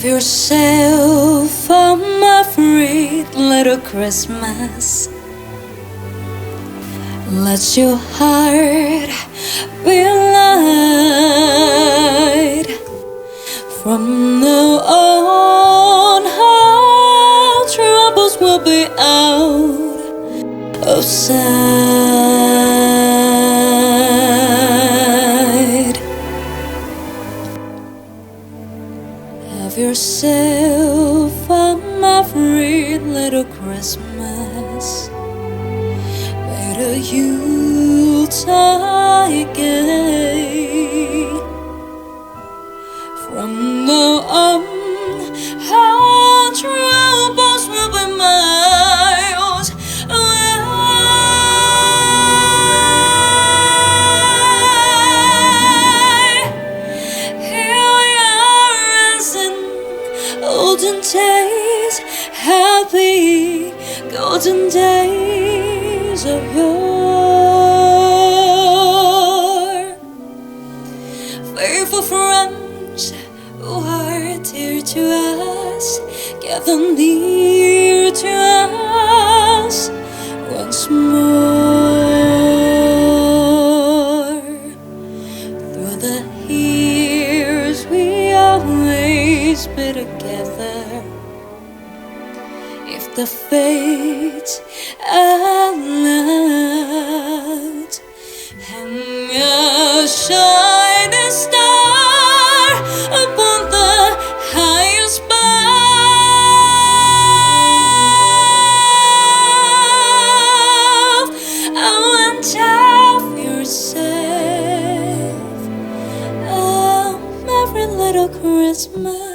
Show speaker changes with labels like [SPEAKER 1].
[SPEAKER 1] yourself a afraid little Christmas. Let your heart be light. From now on, all troubles will be out of sight. Have yourself a afraid little Christmas. Better Yuletide gay. From now on, all troubles will be miles away. Here we are as in olden days, happy golden days of yore. Faithful friends who are dear to us, gather near to us once more. Through the years we always be together. If the fates allowed, hang a shining star upon the highest bough. Oh, and have yourself a merry little Christmas.